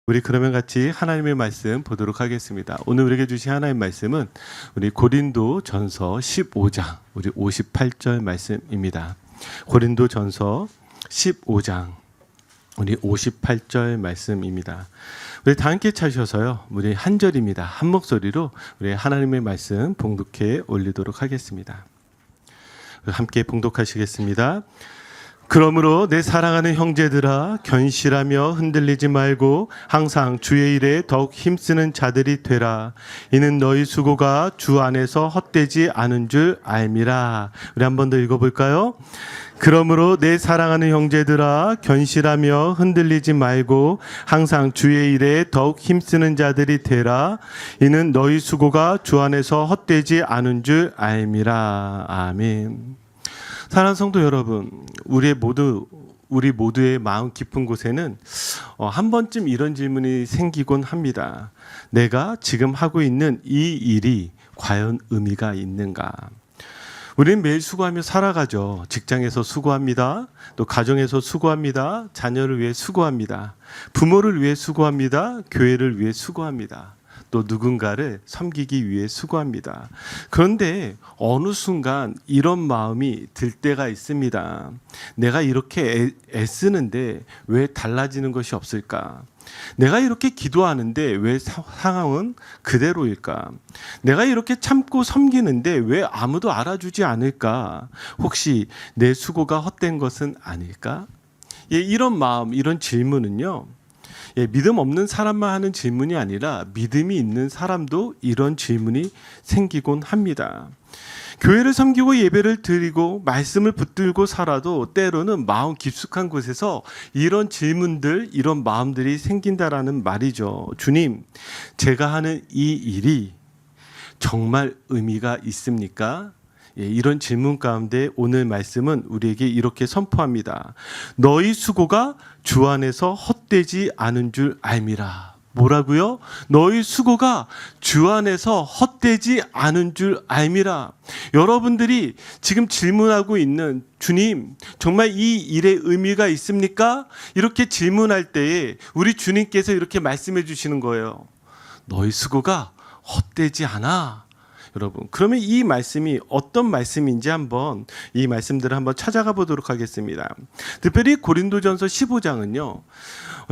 우리 그러면 같이 하나님의 말씀 보도록 하겠습니다. 오늘 우리에게 주신 하나님의 말씀은 우리 고린도 전서 15장 우리 58절 말씀입니다. 고린도 전서 15장 우리 58절 말씀입니다. 우리 다 함께 차셔서요. 우리 한 절입니다. 한 목소리로 우리 하나님의 말씀 봉독해 올리도록 하겠습니다. 함께 봉독하시겠습니다. 그러므로 내 사랑하는 형제들아 견실하며 흔들리지 말고 항상 주의 일에 더욱 힘쓰는 자들이 되라. 이는 너희 수고가 주 안에서 헛되지 않은 줄 알미라. 우리 한 번 더 읽어볼까요? 그러므로 내 사랑하는 형제들아 견실하며 흔들리지 말고 항상 주의 일에 더욱 힘쓰는 자들이 되라. 이는 너희 수고가 주 안에서 헛되지 않은 줄 알미라. 아멘. 사랑하는 성도 여러분, 우리 모두의 마음 깊은 곳에는 한 번쯤 이런 질문이 생기곤 합니다. 내가 지금 하고 있는 이 일이 과연 의미가 있는가? 우리는 매일 수고하며 살아가죠. 직장에서 수고합니다. 또 가정에서 수고합니다. 자녀를 위해 수고합니다. 부모를 위해 수고합니다. 교회를 위해 수고합니다. 또 누군가를 섬기기 위해 수고합니다. 그런데 어느 순간 이런 마음이 들 때가 있습니다. 내가 이렇게 애쓰는데 왜 달라지는 것이 없을까? 내가 이렇게 기도하는데 왜 상황은 그대로일까? 내가 이렇게 참고 섬기는데 왜 아무도 알아주지 않을까? 혹시 내 수고가 헛된 것은 아닐까? 이런 마음, 이런 질문은요. 믿음 없는 사람만 하는 질문이 아니라 믿음이 있는 사람도 이런 질문이 생기곤 합니다. 교회를 섬기고 예배를 드리고 말씀을 붙들고 살아도 때로는 마음 깊숙한 곳에서 이런 질문들, 이런 마음들이 생긴다라는 말이죠. 주님, 제가 하는 이 일이 정말 의미가 있습니까? 이런 질문 가운데 오늘 말씀은 우리에게 이렇게 선포합니다. 너희 수고가 주 안에서 헛되지 않은 줄 알미라. 뭐라고요? 너희 수고가 주 안에서 헛되지 않은 줄 알미라. 여러분들이 지금 질문하고 있는 주님, 정말 이 일의 의미가 있습니까? 이렇게 질문할 때에 우리 주님께서 이렇게 말씀해 주시는 거예요. 너희 수고가 헛되지 않아. 여러분, 그러면 이 말씀이 어떤 말씀인지 한번 이 말씀들을 한번 찾아가 보도록 하겠습니다. 특별히 고린도전서 15장은요.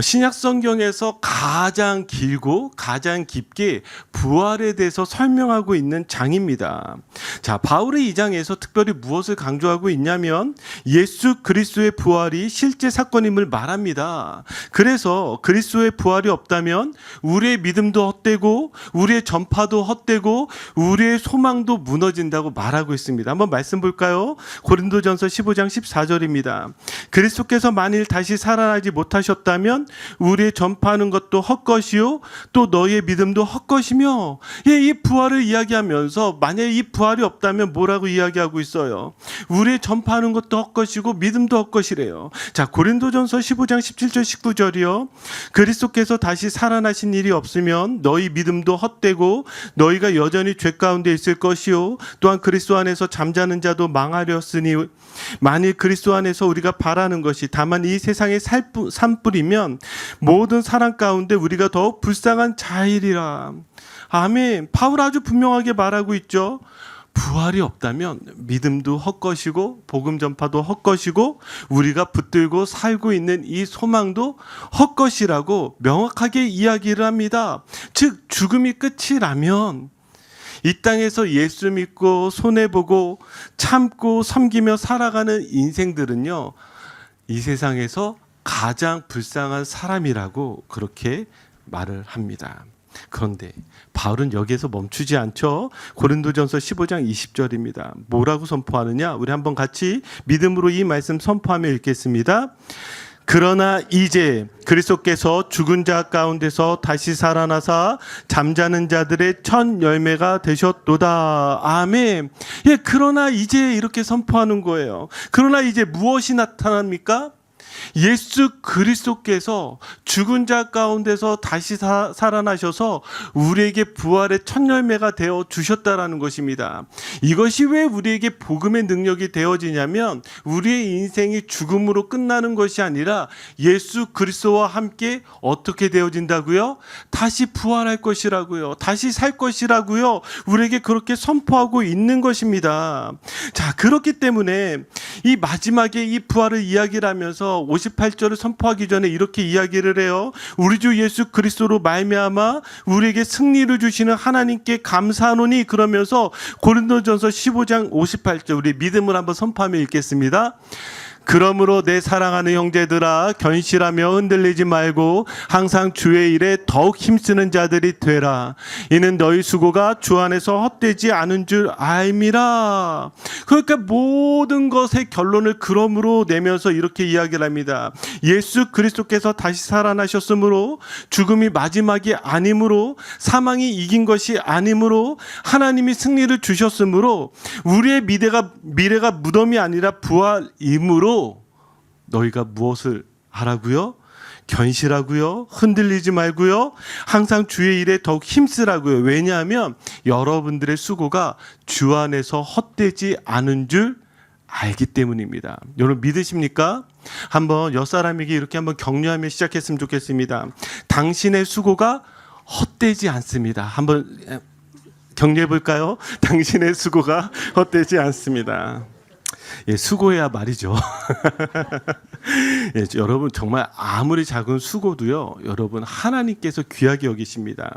신약 성경에서 가장 길고 가장 깊게 부활에 대해서 설명하고 있는 장입니다. 자, 바울의 이 장에서 특별히 무엇을 강조하고 있냐면 예수 그리스도의 부활이 실제 사건임을 말합니다. 그래서 그리스도의 부활이 없다면 우리의 믿음도 헛되고 우리의 전파도 헛되고 우리의 소망도 무너진다고 말하고 있습니다. 한번 말씀 볼까요? 고린도전서 15장 14절입니다. 그리스도께서 만일 다시 살아나지 못하셨다면 우리의 전파하는 것도 헛것이요 또 너희의 믿음도 헛것이며, 이 부활을 이야기하면서 만약에 이 부활이 없다면 뭐라고 이야기하고 있어요? 우리의 전파하는 것도 헛것이고 믿음도 헛것이래요. 자, 고린도전서 15장 17절 19절이요. 그리스도께서 다시 살아나신 일이 없으면 너희 믿음도 헛되고 너희가 여전히 죄 가운데 있을 것이요 또한 그리스도 안에서 잠자는 자도 망하렸으니 만일 그리스도 안에서 우리가 바라는 것이 다만 이 세상의 산불이면 모든 사람 가운데 우리가 더욱 불쌍한 자이리라. 아멘. 바울 아주 분명하게 말하고 있죠. 부활이 없다면 믿음도 헛것이고 복음 전파도 헛것이고 우리가 붙들고 살고 있는 이 소망도 헛것이라고 명확하게 이야기를 합니다. 즉 죽음이 끝이라면 이 땅에서 예수 믿고 손해보고 참고 섬기며 살아가는 인생들은요, 이 세상에서 가장 불쌍한 사람이라고 그렇게 말을 합니다. 그런데 바울은 여기에서 멈추지 않죠. 고린도전서 15장 20절입니다. 뭐라고 선포하느냐? 우리 한번 같이 믿음으로 이 말씀 선포하며 읽겠습니다. 그러나 이제 그리스도께서 죽은 자 가운데서 다시 살아나사 잠자는 자들의 첫 열매가 되셨도다. 아멘. 그러나 이제 이렇게 선포하는 거예요. 그러나 이제 무엇이 나타납니까? 예수 그리스도께서 죽은 자 가운데서 다시 살아나셔서 우리에게 부활의 첫 열매가 되어 주셨다라는 것입니다. 이것이 왜 우리에게 복음의 능력이 되어지냐면 우리의 인생이 죽음으로 끝나는 것이 아니라 예수 그리스도와 함께 어떻게 되어진다고요? 다시 부활할 것이라고요. 다시 살 것이라고요. 우리에게 그렇게 선포하고 있는 것입니다. 자, 그렇기 때문에 이 마지막에 이 부활을 이야기를 하면서 58절을 선포하기 전에 이렇게 이야기를 해요. 우리 주 예수 그리스도로 말미암아 우리에게 승리를 주시는 하나님께 감사하노니, 그러면서 고린도전서 15장 58절 우리 믿음을 한번 선포하며 읽겠습니다. 그러므로 내 사랑하는 형제들아, 견실하며 흔들리지 말고 항상 주의 일에 더욱 힘쓰는 자들이 되라. 이는 너희 수고가 주 안에서 헛되지 않은 줄 알미라. 그러니까 모든 것의 결론을 그러므로 내면서 이렇게 이야기를 합니다. 예수 그리스도께서 다시 살아나셨으므로, 죽음이 마지막이 아니므로, 사망이 이긴 것이 아니므로, 하나님이 승리를 주셨으므로, 우리의 미래가 무덤이 아니라 부활이므로 너희가 무엇을 하라고요? 견실하고요, 흔들리지 말고요, 항상 주의 일에 더욱 힘쓰라고요. 왜냐하면 여러분들의 수고가 주 안에서 헛되지 않은 줄 알기 때문입니다. 여러분 믿으십니까? 한번 옆사람에게 이렇게 한번 격려하며 시작했으면 좋겠습니다. 당신의 수고가 헛되지 않습니다. 한번 격려해 볼까요? 당신의 수고가 헛되지 않습니다. 예, 수고해야 말이죠. 예, 여러분 정말 아무리 작은 수고도요, 여러분 하나님께서 귀하게 여기십니다.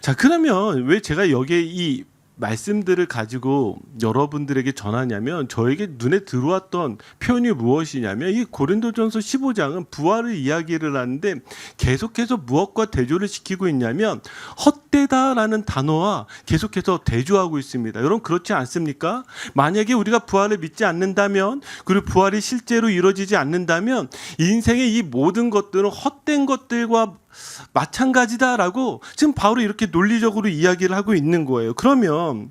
자, 그러면 왜 제가 여기에 이 말씀들을 가지고 여러분들에게 전하냐면, 저에게 눈에 들어왔던 표현이 무엇이냐면, 이 고린도전서 15장은 부활을 이야기를 하는데 계속해서 무엇과 대조를 시키고 있냐면 헛되다라는 단어와 계속해서 대조하고 있습니다. 여러분 그렇지 않습니까? 만약에 우리가 부활을 믿지 않는다면, 그리고 부활이 실제로 이루어지지 않는다면 인생의 이 모든 것들은 헛된 것들과 마찬가지다라고 지금 바울이 이렇게 논리적으로 이야기를 하고 있는 거예요. 그러면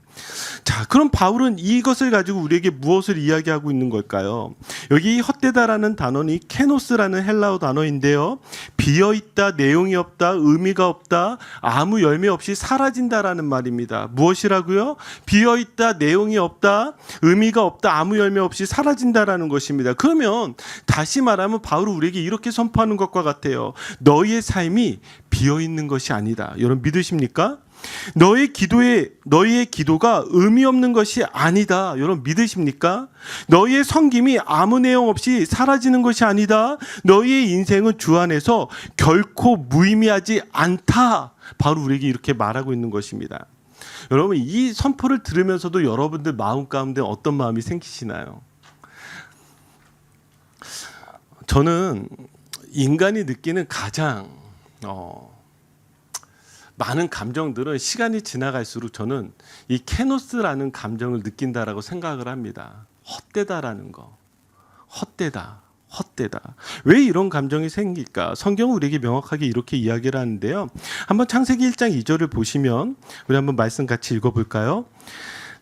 그럼 바울은 이것을 가지고 우리에게 무엇을 이야기하고 있는 걸까요? 여기 헛되다라는 단어는 케노스라는 헬라어 단어인데요, 비어있다, 내용이 없다, 의미가 없다, 아무 열매 없이 사라진다라는 말입니다. 무엇이라고요? 비어있다, 내용이 없다, 의미가 없다, 아무 열매 없이 사라진다라는 것입니다. 그러면 다시 말하면 바울은 우리에게 이렇게 선포하는 것과 같아요. 너희의 삶이 비어있는 것이 아니다. 여러분 믿으십니까? 너희의 기도가 의미 없는 것이 아니다. 여러분 믿으십니까? 너희의 섬김이 아무 내용 없이 사라지는 것이 아니다. 너희의 인생은 주 안에서 결코 무의미하지 않다. 바로 우리에게 이렇게 말하고 있는 것입니다. 여러분 이 선포를 들으면서도 여러분들 마음 가운데 어떤 마음이 생기시나요? 저는 인간이 느끼는 가장 많은 감정들은 시간이 지나갈수록 저는 이 케노스라는 감정을 느낀다라고 생각을 합니다. 헛되다라는 거. 헛되다. 왜 이런 감정이 생길까? 성경은 우리에게 명확하게 이렇게 이야기를 하는데요. 한번 창세기 1장 2절을 보시면 우리 한번 말씀 같이 읽어볼까요?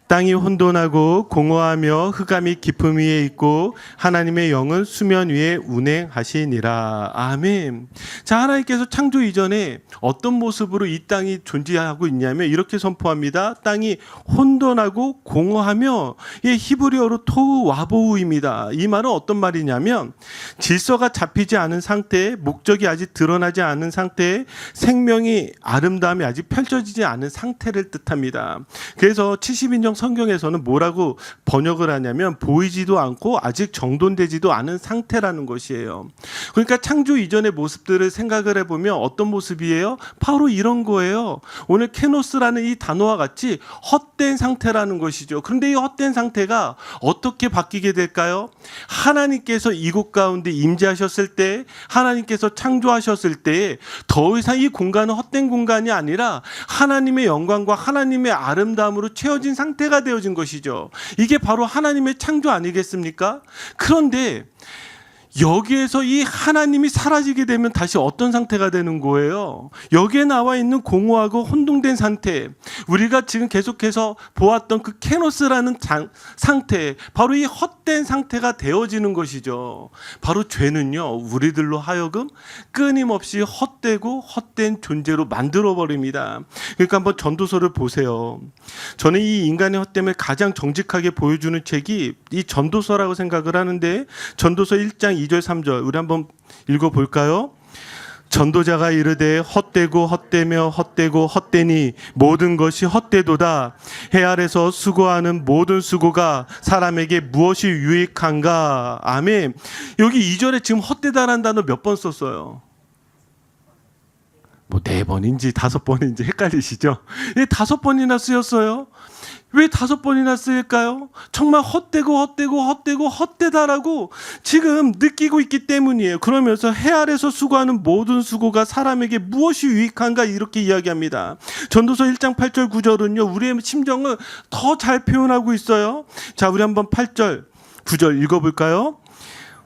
땅이 혼돈하고 공허하며 흑암이 깊음 위에 있고 하나님의 영은 수면 위에 운행하시니라. 아멘. 자, 하나님께서 창조 이전에 어떤 모습으로 이 땅이 존재하고 있냐면 이렇게 선포합니다. 땅이 혼돈하고 공허하며, 이 히브리어로 토우 와보우입니다. 이 말은 어떤 말이냐면 질서가 잡히지 않은 상태, 목적이 아직 드러나지 않은 상태, 생명이 아름다움이 아직 펼쳐지지 않은 상태를 뜻합니다. 그래서 70인정 성경에서는 뭐라고 번역을 하냐면 보이지도 않고 아직 정돈되지도 않은 상태라는 것이에요. 그러니까 창조 이전의 모습들을 생각을 해보면 어떤 모습이에요? 바로 이런 거예요. 오늘 케노스라는 이 단어와 같이 헛된 상태라는 것이죠. 그런데 이 헛된 상태가 어떻게 바뀌게 될까요? 하나님께서 이곳 가운데 임재하셨을 때, 하나님께서 창조하셨을 때 더 이상 이 공간은 헛된 공간이 아니라 하나님의 영광과 하나님의 아름다움으로 채워진 상태가 되어진 것이죠. 이게 바로 하나님의 창조 아니겠습니까? 그런데 여기에서 이 하나님이 사라지게 되면 다시 어떤 상태가 되는 거예요? 여기에 나와 있는 공허하고 혼동된 상태, 우리가 지금 계속해서 보았던 그 케노스라는 상태, 바로 이 헛된 상태가 되어지는 것이죠. 바로 죄는요, 우리들로 하여금 끊임없이 헛되고 헛된 존재로 만들어버립니다. 그러니까 한번 전도서를 보세요. 저는 이 인간의 헛됨을 가장 정직하게 보여주는 책이 이 전도서라고 생각을 하는데, 전도서 1장 2절 3절 우리 한번 읽어볼까요? 전도자가 이르되 헛되고 헛되며 헛되고 헛되니 모든 것이 헛되도다. 해 아래서 수고하는 모든 수고가 사람에게 무엇이 유익한가. 아멘. 여기 2절에 지금 헛되다라는 단어 몇 번 썼어요? 뭐 4번인지 5번인지 헷갈리시죠? 예, 5번이나 쓰였어요. 왜 5번이나 쓰일까요? 정말 헛되고 헛되고 헛되고 헛되다라고 지금 느끼고 있기 때문이에요. 그러면서 해 아래서 수고하는 모든 수고가 사람에게 무엇이 유익한가 이렇게 이야기합니다. 전도서 1장 8절 9절은요, 우리의 심정을 더 잘 표현하고 있어요. 자, 우리 한번 8절 9절 읽어볼까요?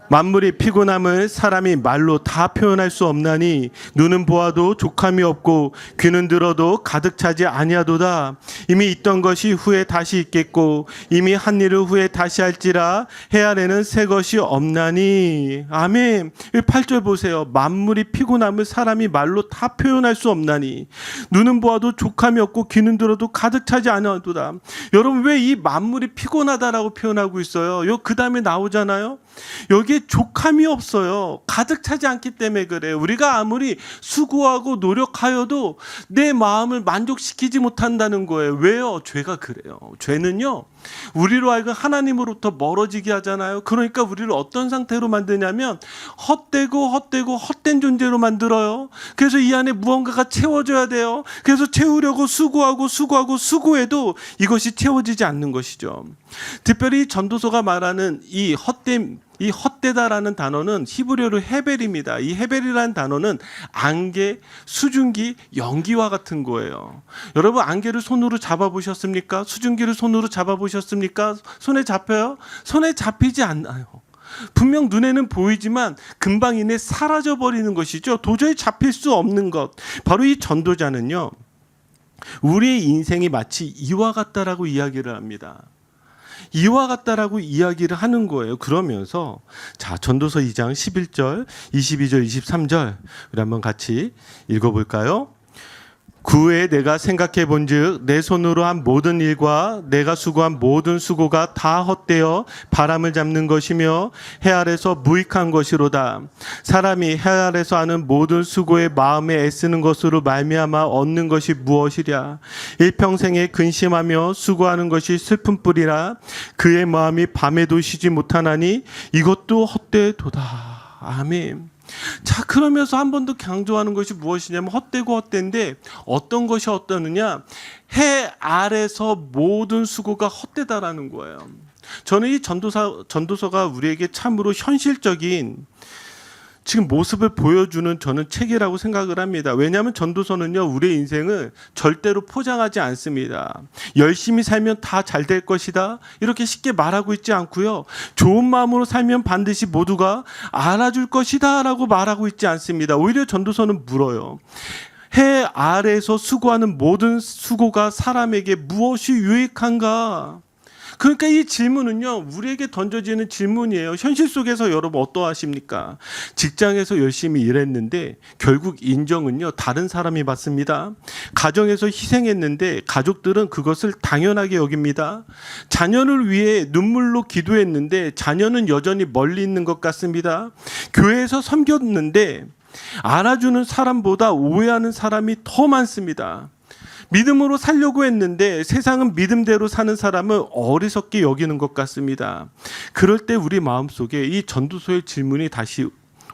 만물이 피곤함을 사람이 말로 다 표현할 수 없나니 눈은 보아도 족함이 없고 귀는 들어도 가득 차지 아니하도다. 이미 있던 것이 후에 다시 있겠고 이미 한 일을 후에 다시 할지라 해 아래는 새 것이 없나니. 아멘. 8절 보세요. 만물이 피곤함을 사람이 말로 다 표현할 수 없나니 눈은 보아도 족함이 없고 귀는 들어도 가득 차지 아니하도다. 여러분, 왜 이 만물이 피곤하다라고 표현하고 있어요? 그 다음에 나오잖아요. 여기에 족함이 없어요. 가득 차지 않기 때문에 그래요. 우리가 아무리 수고하고 노력하여도 내 마음을 만족시키지 못한다는 거예요. 왜요? 죄가 그래요. 죄는요, 우리로 하여금 하나님으로부터 멀어지게 하잖아요. 그러니까 우리를 어떤 상태로 만드냐면 헛되고 헛되고 헛된 존재로 만들어요. 그래서 이 안에 무언가가 채워져야 돼요. 그래서 채우려고 수고하고 수고해도 이것이 채워지지 않는 것이죠. 특별히 전도서가 말하는 이 헛됨, 이 헛되다라는 단어는 히브리어로 헤벨입니다. 이 헤벨이라는 단어는 안개, 수증기, 연기와 같은 거예요. 여러분, 안개를 손으로 잡아보셨습니까? 수증기를 손으로 잡아보셨습니까? 손에 잡혀요? 손에 잡히지 않아요. 분명 눈에는 보이지만 금방 이내 사라져버리는 것이죠. 도저히 잡힐 수 없는 것. 바로 이 전도자는요, 우리의 인생이 마치 이와 같다라고 이야기를 합니다. 이와 같다라고 이야기를 하는 거예요. 그러면서 자, 전도서 2장 11절, 22절, 23절 우리 한번 같이 읽어볼까요? 그 후에 내가 생각해 본즉 내 손으로 한 모든 일과 내가 수고한 모든 수고가 다 헛되어 바람을 잡는 것이며 해 아래서 무익한 것이로다. 사람이 해 아래서 하는 모든 수고에 마음에 애쓰는 것으로 말미암아 얻는 것이 무엇이랴. 일평생에 근심하며 수고하는 것이 슬픔뿐이라. 그의 마음이 밤에도 쉬지 못하나니 이것도 헛되도다. 아멘. 자, 그러면서 한 번 더 강조하는 것이 무엇이냐면 헛되고 헛된데 어떤 것이 헛되느냐? 해 아래서 모든 수고가 헛되다라는 거예요. 저는 이 전도서가 우리에게 참으로 현실적인 지금 모습을 보여주는 저는 책이라고 생각을 합니다. 왜냐하면 전도서는요, 우리의 인생을 절대로 포장하지 않습니다. 열심히 살면 다 잘 될 것이다 이렇게 쉽게 말하고 있지 않고요, 좋은 마음으로 살면 반드시 모두가 알아줄 것이다 라고 말하고 있지 않습니다. 오히려 전도서는 물어요. 해 아래에서 수고하는 모든 수고가 사람에게 무엇이 유익한가? 그러니까 이 질문은요, 우리에게 던져지는 질문이에요. 현실 속에서 여러분 어떠하십니까? 직장에서 열심히 일했는데 결국 인정은요, 다른 사람이 받습니다. 가정에서 희생했는데 가족들은 그것을 당연하게 여깁니다. 자녀를 위해 눈물로 기도했는데 자녀는 여전히 멀리 있는 것 같습니다. 교회에서 섬겼는데 알아주는 사람보다 오해하는 사람이 더 많습니다. 믿음으로 살려고 했는데 세상은 믿음대로 사는 사람을 어리석게 여기는 것 같습니다. 그럴 때 우리 마음속에 이 전도서의 질문이 다시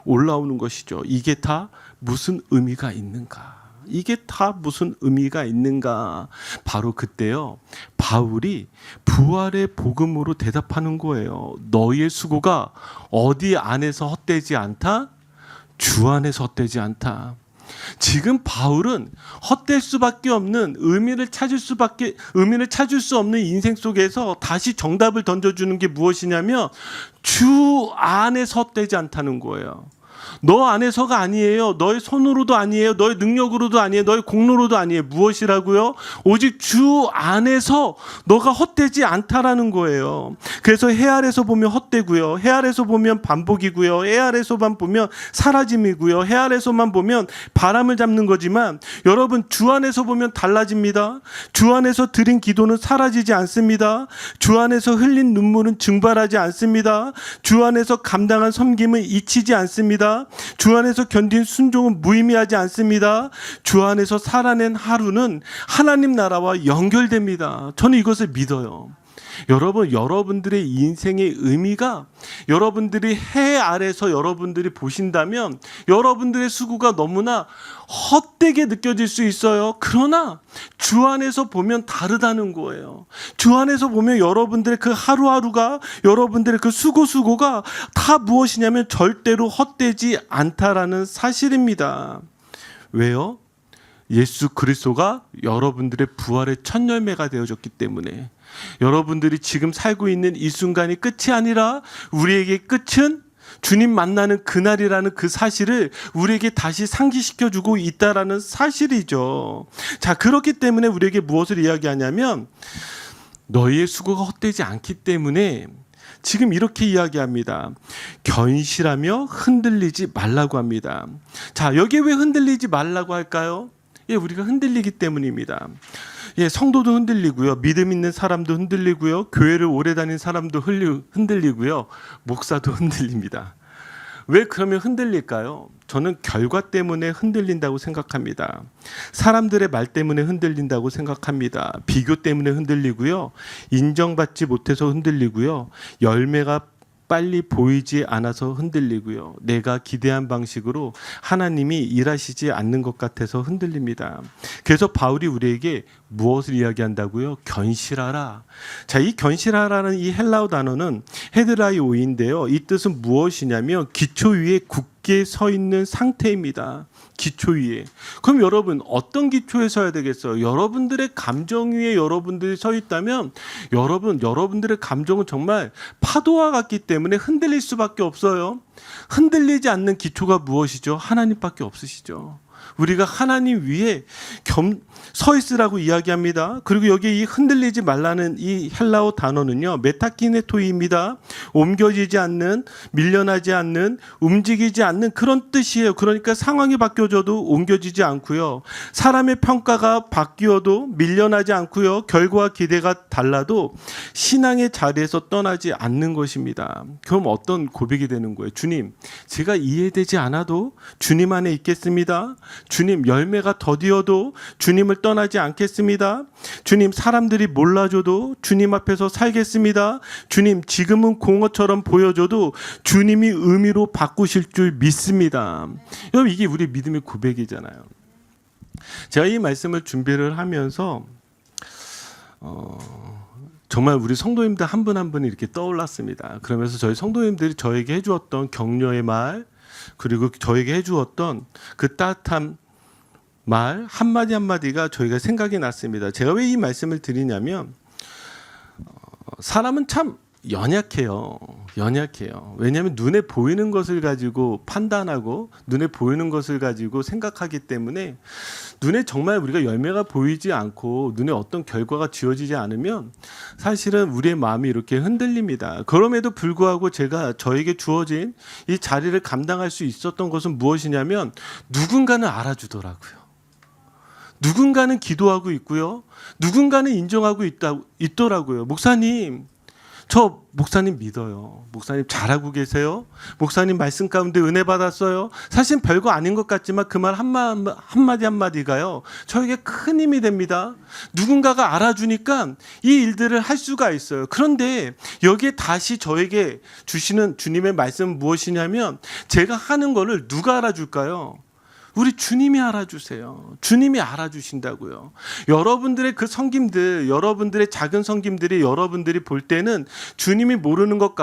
올라오는 것이죠. 이게 다 무슨 의미가 있는가? 이게 다 무슨 의미가 있는가? 바로 그때요, 바울이 부활의 복음으로 대답하는 거예요. 너희의 수고가 어디 안에서 헛되지 않다? 주 안에서 헛되지 않다. 지금 바울은 헛될 수밖에 없는 의미를 찾을 수 없는 인생 속에서 다시 정답을 던져주는 게 무엇이냐면 주 안에서 헛되지 않다는 거예요. 너 안에서가 아니에요. 너의 손으로도 아니에요. 너의 능력으로도 아니에요. 너의 공로로도 아니에요. 무엇이라고요? 오직 주 안에서 너가 헛되지 않다라는 거예요. 그래서 해 아래서 보면 헛되고요. 해 아래서 보면 반복이고요. 해 아래서만 보면 사라짐이고요. 해 아래서만 보면 바람을 잡는 거지만 여러분 주 안에서 보면 달라집니다. 주 안에서 드린 기도는 사라지지 않습니다. 주 안에서 흘린 눈물은 증발하지 않습니다. 주 안에서 감당한 섬김은 잊히지 않습니다. 주 안에서 견딘 순종은 무의미하지 않습니다. 주 안에서 살아낸 하루는 하나님 나라와 연결됩니다. 저는 이것을 믿어요. 여러분, 여러분들의 인생의 의미가 여러분들이 해 아래서 여러분들이 보신다면 여러분들의 수고가 너무나 헛되게 느껴질 수 있어요. 그러나 주 안에서 보면 다르다는 거예요. 주 안에서 보면 여러분들의 그 하루하루가 여러분들의 그 수고가 다 무엇이냐면 절대로 헛되지 않다라는 사실입니다. 왜요? 예수 그리스도가 여러분들의 부활의 첫 열매가 되어졌기 때문에 여러분들이 지금 살고 있는 이 순간이 끝이 아니라 우리에게 끝은 주님 만나는 그날이라는 그 사실을 우리에게 다시 상기시켜주고 있다라는 사실이죠. 자, 그렇기 때문에 우리에게 무엇을 이야기하냐면 너희의 수고가 헛되지 않기 때문에 지금 이렇게 이야기합니다. 견실하며 흔들리지 말라고 합니다. 자, 여기에 왜 흔들리지 말라고 할까요? 예, 우리가 흔들리기 때문입니다. 예, 성도도 흔들리고요. 믿음 있는 사람도 흔들리고요. 교회를 오래 다닌 사람도 흔들리고요. 목사도 흔들립니다. 왜 그러면 흔들릴까요? 저는 결과 때문에 흔들린다고 생각합니다. 사람들의 말 때문에 흔들린다고 생각합니다. 비교 때문에 흔들리고요. 인정받지 못해서 흔들리고요. 열매가 빨리 보이지 않아서 흔들리고요. 내가 기대한 방식으로 하나님이 일하시지 않는 것 같아서 흔들립니다. 그래서 바울이 우리에게 무엇을 이야기한다고요? 견실하라. 자, 이 견실하라는 이 헬라어 단어는 헤드라이오인데요. 이 뜻은 무엇이냐면 기초 위에 굳게 서 있는 상태입니다. 기초 위에. 그럼 여러분 어떤 기초에 서야 되겠어요? 여러분들의 감정 위에 여러분들이 서 있다면 여러분들의 감정은 정말 파도와 같기 때문에 흔들릴 수밖에 없어요. 흔들리지 않는 기초가 무엇이죠? 하나님밖에 없으시죠. 우리가 하나님 위에 서 있으라고 이야기합니다. 그리고 여기 이 흔들리지 말라는 이 헬라어 단어는요, 메타키네토이입니다. 옮겨지지 않는, 밀려나지 않는, 움직이지 않는 그런 뜻이에요. 그러니까 상황이 바뀌어져도 옮겨지지 않고요. 사람의 평가가 바뀌어도 밀려나지 않고요. 결과와 기대가 달라도 신앙의 자리에서 떠나지 않는 것입니다. 그럼 어떤 고백이 되는 거예요? 주님, 제가 이해되지 않아도 주님 안에 있겠습니다. 주님, 열매가 더디어도 주님을 떠나지 않겠습니다. 주님, 사람들이 몰라줘도 주님 앞에서 살겠습니다. 주님, 지금은 공허처럼 보여줘도 주님이 의미로 바꾸실 줄 믿습니다. 여러분, 이게 우리 믿음의 고백이잖아요. 제가 이 말씀을 준비를 하면서 정말 우리 성도님들 한 분 한 분이 이렇게 떠올랐습니다. 그러면서 저희 성도님들이 저에게 해주었던 격려의 말, 그리고 저에게 해주었던 그 따뜻한 말 한마디 한마디가 저희가 생각이 났습니다. 제가 왜 이 말씀을 드리냐면 사람은 참 연약해요. 왜냐하면 눈에 보이는 것을 가지고 판단하고 눈에 보이는 것을 가지고 생각하기 때문에 눈에 정말 우리가 열매가 보이지 않고 눈에 어떤 결과가 지어지지 않으면 사실은 우리의 마음이 이렇게 흔들립니다. 그럼에도 불구하고 제가 저에게 주어진 이 자리를 감당할 수 있었던 것은 무엇이냐면 누군가는 알아주더라고요. 누군가는 기도하고 있고요. 누군가는 인정하고 있더라고요. 목사님, 저 목사님 믿어요. 목사님 잘하고 계세요. 목사님 말씀 가운데 은혜 받았어요. 사실 별거 아닌 것 같지만 그 말 한마디 한마디가요, 저에게 큰 힘이 됩니다. 누군가가 알아주니까 이 일들을 할 수가 있어요. 그런데 여기에 다시 저에게 주시는 주님의 말씀은 무엇이냐면 제가 하는 거를 누가 알아줄까요? 우리 주님이 알아주세요. 주님이 알아주신다고요. 여러분들의 그 섬김들, 여러분들의 작은 섬김들이 여러분들이 볼 때는 주님이 모르는 것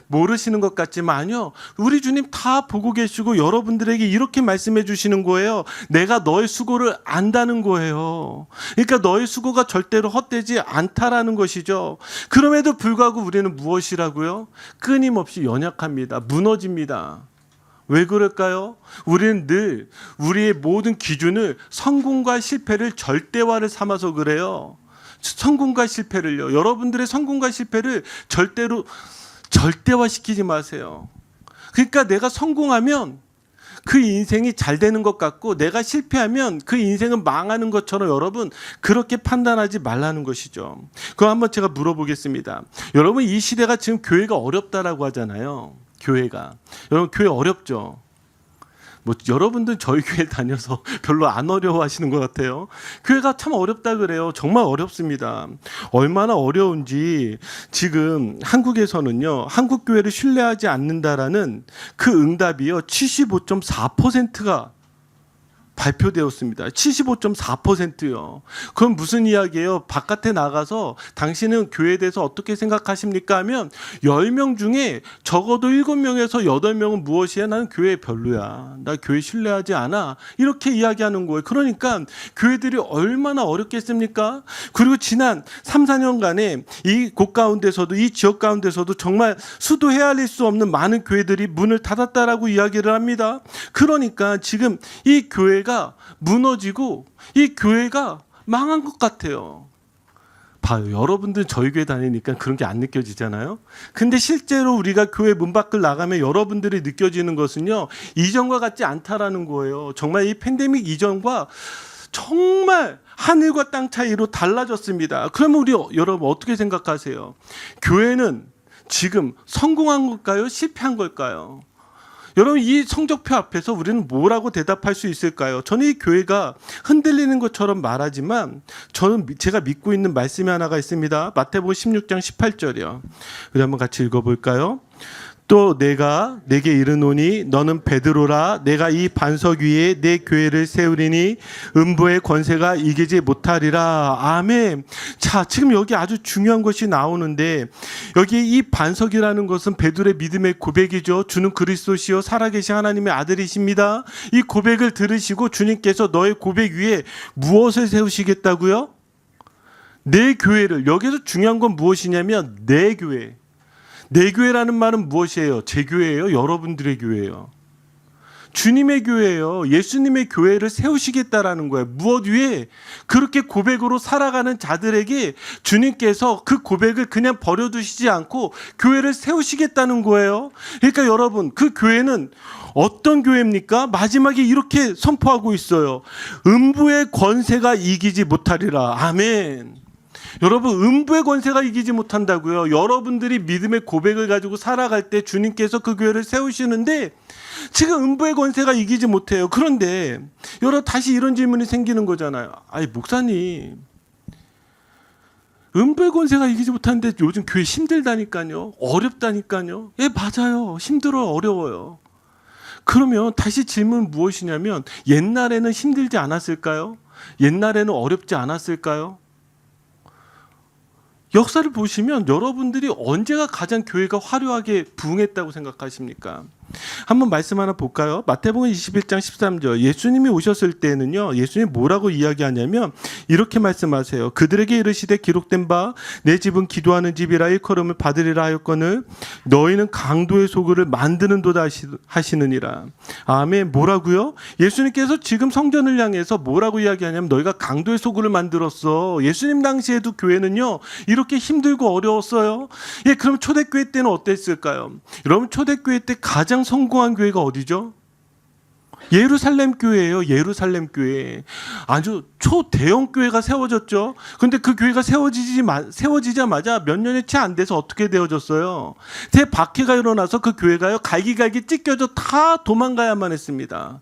모르시는 것 같지만요, 우리 주님 다 보고 계시고 여러분들에게 이렇게 말씀해 주시는 거예요. 내가 너의 수고를 안다는 거예요. 그러니까 너의 수고가 절대로 헛되지 않다라는 것이죠. 그럼에도 불구하고 우리는 무엇이라고요? 끊임없이 연약합니다. 무너집니다. 왜 그럴까요? 우리는 늘 우리의 모든 기준을 성공과 실패를 절대화를 삼아서 그래요. 성공과 실패를요. 여러분들의 성공과 실패를 절대로 절대화시키지 마세요. 그러니까 내가 성공하면 그 인생이 잘 되는 것 같고 내가 실패하면 그 인생은 망하는 것처럼 여러분 그렇게 판단하지 말라는 것이죠. 그럼 한번 제가 물어보겠습니다. 여러분 이 시대가 지금 교회가 어렵다라고 하잖아요. 교회가. 여러분 교회 어렵죠? 뭐 여러분들 저희 교회 다녀서 별로 안 어려워하시는 것 같아요. 교회가 참 어렵다 그래요. 정말 어렵습니다. 얼마나 어려운지 지금 한국에서는요, 한국 교회를 신뢰하지 않는다라는 그 응답이요 75.4%가 발표되었습니다. 75.4%요. 그럼 무슨 이야기예요? 바깥에 나가서 당신은 교회에 대해서 어떻게 생각하십니까? 하면 10명 중에 적어도 7명에서 8명은 무엇이야? 나는 교회 별로야. 나 교회 신뢰하지 않아. 이렇게 이야기하는 거예요. 그러니까 교회들이 얼마나 어렵겠습니까? 그리고 지난 3, 4년간에 이 곳 가운데서도 이 지역 가운데서도 정말 수도 헤아릴 수 없는 많은 교회들이 문을 닫았다라고 이야기를 합니다. 그러니까 지금 이 교회가 무너지고 이 교회가 망한 것 같아요. 봐요. 여러분들 저희 교회 다니니까 그런 게 안 느껴지잖아요. 근데 실제로 우리가 교회 문 밖을 나가면 여러분들이 느껴지는 것은요, 이전과 같지 않다라는 거예요. 정말 이 팬데믹 이전과 정말 하늘과 땅 차이로 달라졌습니다. 그러면 우리 여러분 어떻게 생각하세요? 교회는 지금 성공한 걸까요? 실패한 걸까요? 여러분 이 성적표 앞에서 우리는 뭐라고 대답할 수 있을까요? 저는 이 교회가 흔들리는 것처럼 말하지만 저는 제가 믿고 있는 말씀이 하나가 있습니다. 마태복음 16장 18절이요. 우리 한번 같이 읽어볼까요? 또 내가 내게 이르노니 너는 베드로라. 내가 이 반석 위에 내 교회를 세우리니 음부의 권세가 이기지 못하리라. 아멘. 자, 지금 여기 아주 중요한 것이 나오는데 여기 이 반석이라는 것은 베드로의 믿음의 고백이죠. 주는 그리스도시요 살아계신 하나님의 아들이십니다. 이 고백을 들으시고 주님께서 너의 고백 위에 무엇을 세우시겠다고요? 내 교회를. 여기서 중요한 건 무엇이냐면 내 교회. 내 교회라는 말은 무엇이에요? 제 교회예요? 여러분들의 교회예요? 주님의 교회예요. 예수님의 교회를 세우시겠다라는 거예요. 무엇 위에? 그렇게 고백으로 살아가는 자들에게 주님께서 그 고백을 그냥 버려두시지 않고 교회를 세우시겠다는 거예요. 그러니까 여러분 그 교회는 어떤 교회입니까? 마지막에 이렇게 선포하고 있어요. 음부의 권세가 이기지 못하리라. 아멘. 여러분 음부의 권세가 이기지 못한다고요. 여러분들이 믿음의 고백을 가지고 살아갈 때 주님께서 그 교회를 세우시는데 지금 음부의 권세가 이기지 못해요. 그런데 여러분 다시 이런 질문이 생기는 거잖아요. 아니 목사님 음부의 권세가 이기지 못하는데 요즘 교회 힘들다니까요. 어렵다니까요. 예 맞아요. 힘들어요. 어려워요. 그러면 다시 질문은 무엇이냐면 옛날에는 힘들지 않았을까요? 옛날에는 어렵지 않았을까요? 역사를 보시면 여러분들이 언제가 가장 교회가 화려하게 부흥했다고 생각하십니까? 한번 말씀 하나 볼까요? 마태복음 21장 13절. 예수님이 오셨을 때는요, 예수님이 뭐라고 이야기하냐면 이렇게 말씀하세요. 그들에게 이르시되 기록된 바 내 집은 기도하는 집이라 일컬음을 받으리라 하였거늘 너희는 강도의 소굴을 만드는도다 하시느니라. 아멘. 뭐라고요? 예수님께서 지금 성전을 향해서 뭐라고 이야기하냐면 너희가 강도의 소굴을 만들었어. 예수님 당시에도 교회는요 이렇게 힘들고 어려웠어요. 예, 그럼 초대교회 때는 어땠을까요? 여러분 초대교회 때 가장 성공한 교회가 어디죠? 예루살렘 교회예요. 예루살렘 교회. 아주 초대형 교회가 세워졌죠. 그런데 그 교회가 세워지자마자 몇 년이 채 안 돼서 어떻게 되어졌어요? 대박해가 일어나서 그 교회가요 갈기갈기 찢겨져 다 도망가야만 했습니다.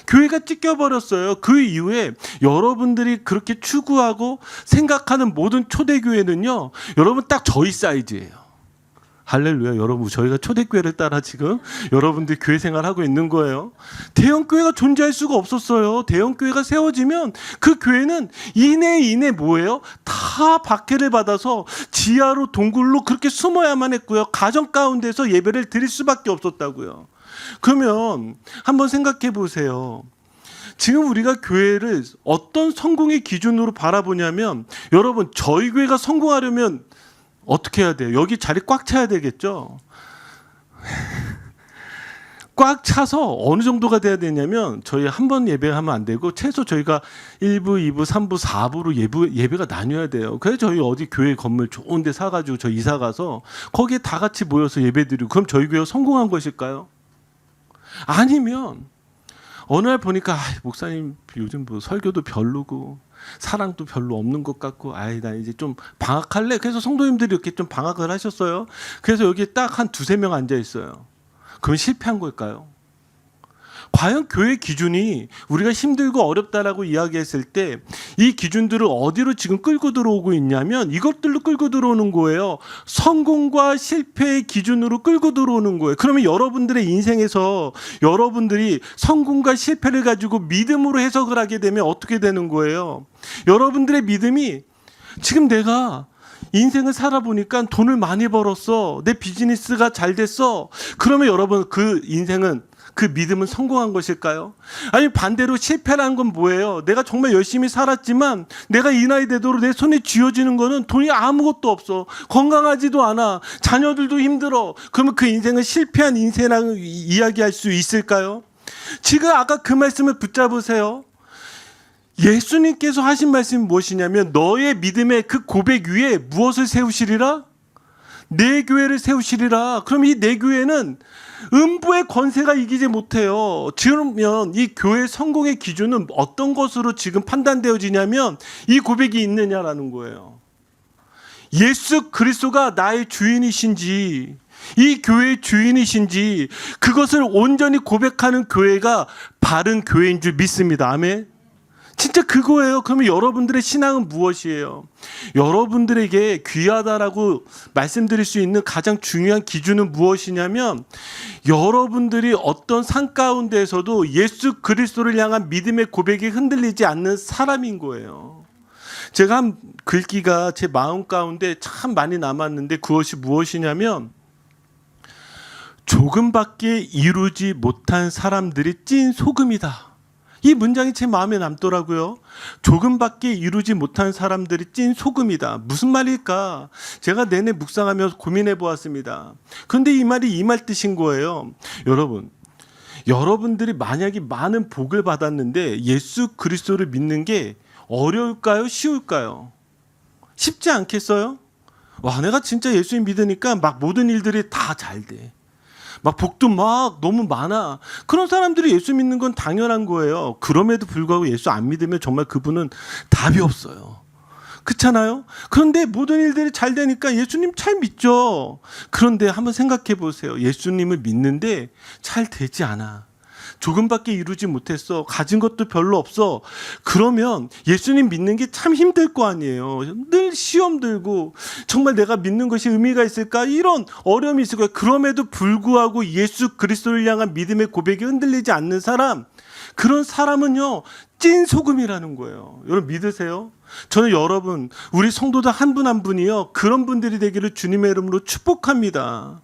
교회가 찢겨버렸어요. 그 이후에 여러분들이 그렇게 추구하고 생각하는 모든 초대교회는요 여러분 딱 저희 사이즈예요. 할렐루야. 여러분, 저희가 초대교회를 따라 지금 여러분들이 교회 생활하고 있는 거예요. 대형교회가 존재할 수가 없었어요. 대형교회가 세워지면 그 교회는 이내 뭐예요? 다 박해를 받아서 지하로 동굴로 그렇게 숨어야만 했고요. 가정 가운데서 예배를 드릴 수밖에 없었다고요. 그러면 한번 생각해 보세요. 지금 우리가 교회를 어떤 성공의 기준으로 바라보냐면, 여러분, 저희 교회가 성공하려면 어떻게 해야 돼요? 여기 자리 꽉 차야 되겠죠? 꽉 차서 어느 정도가 돼야 되냐면, 저희 한 번 예배하면 안 되고 최소 저희가 1부, 2부, 3부, 4부로 예배가 나뉘어야 돼요. 그래서 저희 어디 교회 건물 좋은 데 사가지고 저 이사 가서 거기에 다 같이 모여서 예배드리고, 그럼 저희 교회가 성공한 것일까요? 아니면 어느 날 보니까 목사님 요즘 뭐 설교도 별로고 사랑도 별로 없는 것 같고, 나 이제 좀 방학할래. 그래서 성도님들이 이렇게 좀 방학을 하셨어요. 그래서 여기에 딱 한 두세 명 앉아 있어요. 그럼 실패한 걸까요? 과연 교회 기준이 우리가 힘들고 어렵다라고 이야기했을 때 이 기준들을 어디로 지금 끌고 들어오고 있냐면, 이것들로 끌고 들어오는 거예요. 성공과 실패의 기준으로 끌고 들어오는 거예요. 그러면 여러분들의 인생에서 여러분들이 성공과 실패를 가지고 믿음으로 해석을 하게 되면 어떻게 되는 거예요? 여러분들의 믿음이, 지금 내가 인생을 살아보니까 돈을 많이 벌었어, 내 비즈니스가 잘 됐어, 그러면 여러분 그 인생은, 그 믿음은 성공한 것일까요? 아니 반대로 실패라는 건 뭐예요? 내가 정말 열심히 살았지만 내가 이 나이 되도록 내 손에 쥐어지는 거는 돈이 아무것도 없어, 건강하지도 않아, 자녀들도 힘들어. 그러면 그 인생은 실패한 인생이라고 이야기할 수 있을까요? 지금 아까 그 말씀을 붙잡으세요. 예수님께서 하신 말씀이 무엇이냐면, 너의 믿음의 그 고백 위에 무엇을 세우시리라? 내 교회를 세우시리라. 그럼 이 내 교회는 음부의 권세가 이기지 못해요. 그러면 이 교회 성공의 기준은 어떤 것으로 지금 판단되어지냐면, 이 고백이 있느냐라는 거예요. 예수 그리스도가 나의 주인이신지, 이 교회의 주인이신지, 그것을 온전히 고백하는 교회가 바른 교회인 줄 믿습니다. 아멘. 진짜 그거예요. 그러면 여러분들의 신앙은 무엇이에요? 여러분들에게 귀하다라고 말씀드릴 수 있는 가장 중요한 기준은 무엇이냐면, 여러분들이 어떤 산 가운데에서도 예수 그리스도를 향한 믿음의 고백이 흔들리지 않는 사람인 거예요. 제가 한 글귀가 제 마음 가운데 참 많이 남았는데, 그것이 무엇이냐면, 조금밖에 이루지 못한 사람들이 찐 소금이다. 이 문장이 제 마음에 남더라고요. 조금밖에 이루지 못한 사람들이 찐 소금이다. 무슨 말일까? 제가 내내 묵상하면서 고민해 보았습니다. 그런데 이 말이 이 말 뜻인 거예요. 여러분들이 만약에 많은 복을 받았는데 예수 그리스도를 믿는 게 어려울까요? 쉬울까요? 쉽지 않겠어요? 와, 내가 진짜 예수님 믿으니까 막 모든 일들이 다 잘 돼. 막 복도 막 너무 많아. 그런 사람들이 예수 믿는 건 당연한 거예요. 그럼에도 불구하고 예수 안 믿으면 정말 그분은 답이 없어요. 그렇잖아요? 그런데 모든 일들이 잘 되니까 예수님 잘 믿죠. 그런데 한번 생각해 보세요. 예수님을 믿는데 잘 되지 않아. 조금밖에 이루지 못했어. 가진 것도 별로 없어. 그러면 예수님 믿는 게 참 힘들 거 아니에요. 늘 시험 들고 정말 내가 믿는 것이 의미가 있을까? 이런 어려움이 있을 거예요. 그럼에도 불구하고 예수 그리스도를 향한 믿음의 고백이 흔들리지 않는 사람, 그런 사람은요 찐 소금이라는 거예요. 여러분 믿으세요? 저는 여러분, 우리 성도들 한 분 한 분이요 그런 분들이 되기를 주님의 이름으로 축복합니다.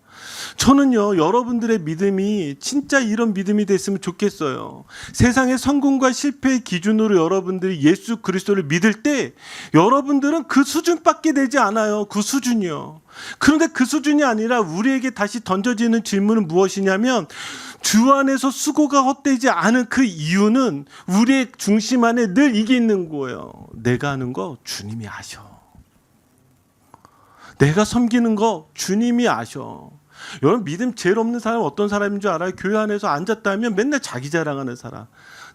저는요 여러분들의 믿음이 진짜 이런 믿음이 됐으면 좋겠어요. 세상의 성공과 실패의 기준으로 여러분들이 예수 그리스도를 믿을 때 여러분들은 그 수준밖에 되지 않아요. 그 수준이요. 그런데 그 수준이 아니라 우리에게 다시 던져지는 질문은 무엇이냐면, 주 안에서 수고가 헛되지 않은 그 이유는 우리의 중심 안에 늘 이게 있는 거예요. 내가 하는 거 주님이 아셔. 내가 섬기는 거 주님이 아셔. 여러분 믿음 제일 없는 사람은 어떤 사람인 줄 알아요? 교회 안에서 앉았다면 맨날 자기 자랑하는 사람.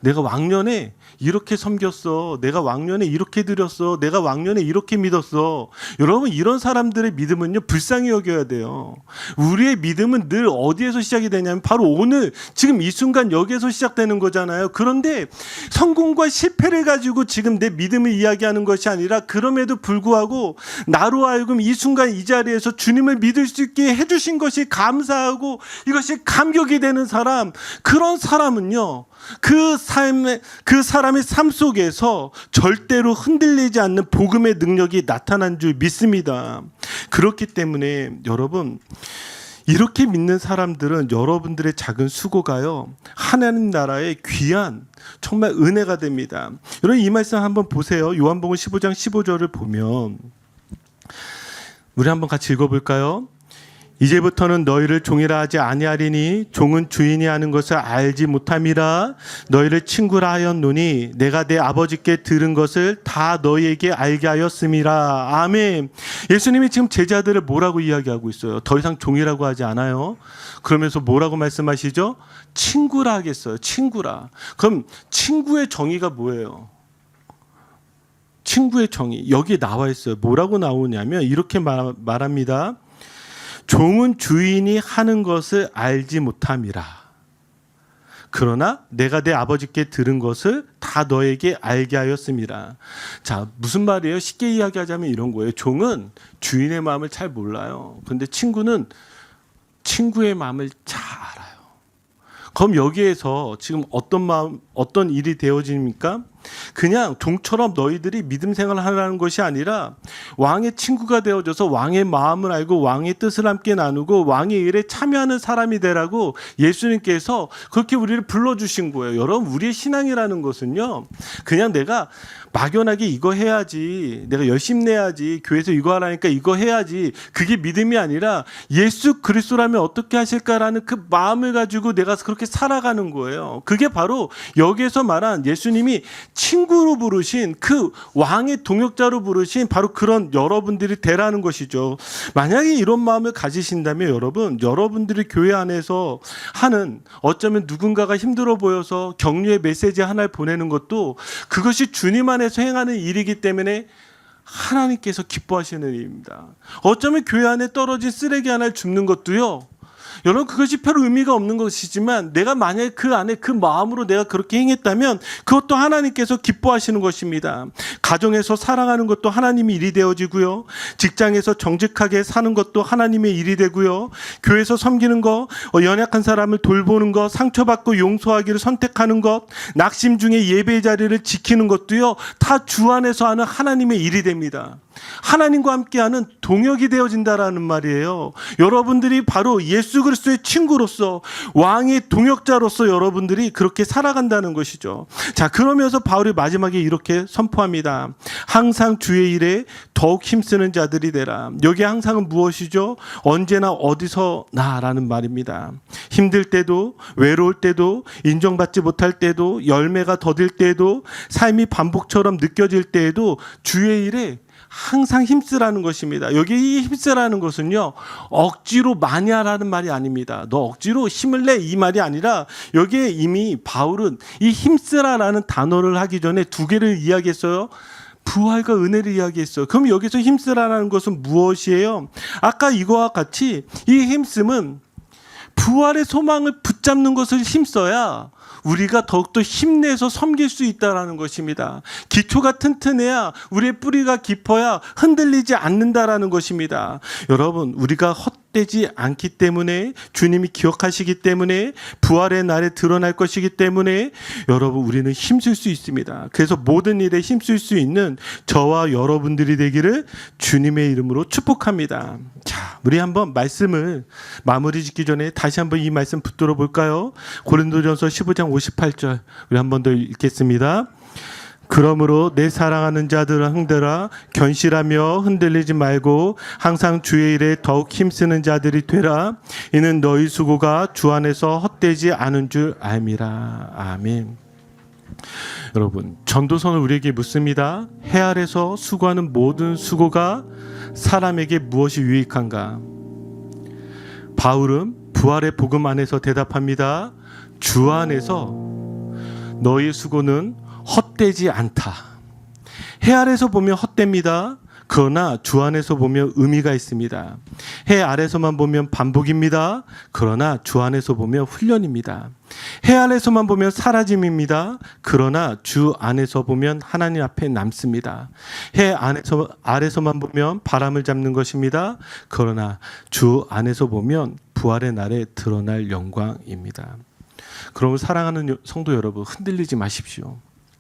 내가 왕년에 이렇게 섬겼어. 내가 왕년에 이렇게 드렸어. 내가 왕년에 이렇게 믿었어. 여러분, 이런 사람들의 믿음은요, 불쌍히 여겨야 돼요. 우리의 믿음은 늘 어디에서 시작이 되냐면 바로 오늘 지금 이 순간 여기에서 시작되는 거잖아요. 그런데 성공과 실패를 가지고 지금 내 믿음을 이야기하는 것이 아니라 그럼에도 불구하고 나로 하여금 이 순간 이 자리에서 주님을 믿을 수 있게 해주신 것이 감사하고 이것이 감격이 되는 사람, 그런 사람은요, 그 사람의 삶 속에서 절대로 흔들리지 않는 복음의 능력이 나타난 줄 믿습니다. 그렇기 때문에 여러분, 이렇게 믿는 사람들은 여러분들의 작은 수고가요, 하나님 나라의 귀한 정말 은혜가 됩니다. 여러분, 이 말씀 한번 보세요. 요한복음 15장 15절을 보면 우리 한번 같이 읽어볼까요? 이제부터는 너희를 종이라 하지 아니하리니 종은 주인이 하는 것을 알지 못함이라. 너희를 친구라 하였노니 내가 내 아버지께 들은 것을 다 너희에게 알게 하였음이라. 아멘. 예수님이 지금 제자들을 뭐라고 이야기하고 있어요? 더 이상 종이라고 하지 않아요. 그러면서 뭐라고 말씀하시죠? 친구라 하겠어요. 친구라. 그럼 친구의 정의가 뭐예요? 친구의 정의 여기에 나와 있어요. 뭐라고 나오냐면 이렇게 말합니다. 종은 주인이 하는 것을 알지 못함이라. 그러나 내가 내 아버지께 들은 것을 다 너에게 알게 하였음이라. 자, 무슨 말이에요? 쉽게 이야기하자면 이런 거예요. 종은 주인의 마음을 잘 몰라요. 그런데 친구는 친구의 마음을 잘 알아요. 그럼 여기에서 지금 어떤 일이 되어집니까? 그냥 종처럼 너희들이 믿음 생활을 하라는 것이 아니라 왕의 친구가 되어져서 왕의 마음을 알고 왕의 뜻을 함께 나누고 왕의 일에 참여하는 사람이 되라고 예수님께서 그렇게 우리를 불러주신 거예요. 여러분, 우리의 신앙이라는 것은요, 그냥 내가 막연하게 이거 해야지, 내가 열심히 내야지, 교회에서 이거 하라니까 이거 해야지, 그게 믿음이 아니라 예수 그리스도라면 어떻게 하실까라는 그 마음을 가지고 내가 그렇게 살아가는 거예요. 그게 바로 여기에서 말한 예수님이 친구로 부르신, 그 왕의 동역자로 부르신 바로 그런 여러분들이 되라는 것이죠. 만약에 이런 마음을 가지신다면 여러분들이 교회 안에서 하는, 어쩌면 누군가가 힘들어 보여서 격려의 메시지 하나를 보내는 것도 그것이 주님 안에서 행하는 일이기 때문에 하나님께서 기뻐하시는 일입니다. 어쩌면 교회 안에 떨어진 쓰레기 하나를 줍는 것도요, 여러분, 그것이 별 의미가 없는 것이지만 내가 만약에 그 안에 그 마음으로 내가 그렇게 행했다면 그것도 하나님께서 기뻐하시는 것입니다. 가정에서 사랑하는 것도 하나님의 일이 되어지고요, 직장에서 정직하게 사는 것도 하나님의 일이 되고요, 교회에서 섬기는 것, 연약한 사람을 돌보는 것, 상처받고 용서하기를 선택하는 것, 낙심 중에 예배의 자리를 지키는 것도요, 다 주 안에서 하는 하나님의 일이 됩니다. 하나님과 함께하는 동역이 되어진다라는 말이에요. 여러분들이 바로 예수 그리스도의 친구로서, 왕의 동역자로서 여러분들이 그렇게 살아간다는 것이죠. 자, 그러면서 바울이 마지막에 이렇게 선포합니다. 항상 주의 일에 더욱 힘쓰는 자들이 되라. 여기 항상은 무엇이죠? 언제나 어디서나라는 말입니다. 힘들 때도, 외로울 때도, 인정받지 못할 때도, 열매가 더딜 때도, 삶이 반복처럼 느껴질 때에도 주의 일에 항상 힘쓰라는 것입니다. 여기 이 힘쓰라는 것은요, 억지로 많이 하라는 말이 아닙니다. 너 억지로 힘을 내, 이 말이 아니라 여기에 이미 바울은 이 힘쓰라라는 단어를 하기 전에 두 개를 이야기했어요. 부활과 은혜를 이야기했어요. 그럼 여기서 힘쓰라는 것은 무엇이에요? 아까 이거와 같이 이 힘씀은 부활의 소망을 붙잡는 것을 힘써야 우리가 더욱더 힘내서 섬길 수 있다는 것입니다. 기초가 튼튼해야, 우리의 뿌리가 깊어야 흔들리지 않는다라는 것입니다. 여러분, 우리가 헛되지 않기 때문에, 주님이 기억하시기 때문에, 부활의 날에 드러날 것이기 때문에 여러분, 우리는 힘쓸 수 있습니다. 그래서 모든 일에 힘쓸 수 있는 저와 여러분들이 되기를 주님의 이름으로 축복합니다. 자, 우리 한번 말씀을 마무리 짓기 전에 다시 한번 이 말씀 붙들어 볼까요? 고린도전서 15장 58절 우리 한 번 더 읽겠습니다. 그러므로 내 사랑하는 자들아, 흥들아, 견실하며 흔들리지 말고 항상 주의 일에 더욱 힘쓰는 자들이 되라. 이는 너희 수고가 주 안에서 헛되지 않은 줄 알미라. 아멘. 여러분, 전도서는 우리에게 묻습니다. 해 아래서 수고하는 모든 수고가 사람에게 무엇이 유익한가? 바울은 부활의 복음 안에서 대답합니다. 주 안에서 너희 수고는 헛되지 않다. 해 아래서 보면 헛됩니다. 그러나 주 안에서 보면 의미가 있습니다. 해 아래서만 보면 반복입니다. 그러나 주 안에서 보면 훈련입니다. 해 아래서만 보면 사라짐입니다. 그러나 주 안에서 보면 하나님 앞에 남습니다. 해 아래서만 보면 바람을 잡는 것입니다. 그러나 주 안에서 보면 부활의 날에 드러날 영광입니다. 그러므로 사랑하는 성도 여러분, 흔들리지 마십시오.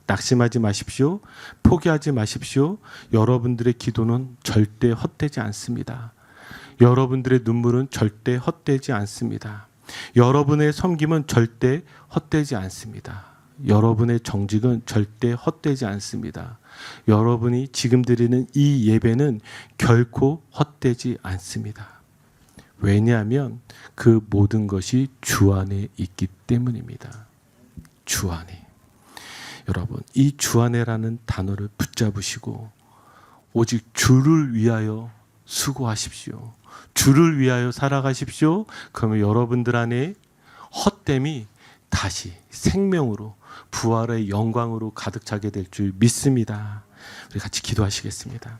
낙심하지 마십시오. 포기하지 마십시오. 여러분들의 기도는 절대 헛되지 않습니다. 여러분들의 눈물은 절대 헛되지 않습니다. 여러분의 섬김은 절대 헛되지 않습니다. 여러분의 정직은 절대 헛되지 않습니다. 여러분이 지금 드리는 이 예배는 결코 헛되지 않습니다. 왜냐하면 그 모든 것이 주 안에 있기 때문입니다. 주 안에. 여러분, 이 주 안에라는 단어를 붙잡으시고 오직 주를 위하여 수고하십시오. 주를 위하여 살아가십시오. 그러면 여러분들 안에 헛됨이 다시 생명으로 부활의 영광으로 가득 차게 될 줄 믿습니다. 우리 같이 기도하시겠습니다.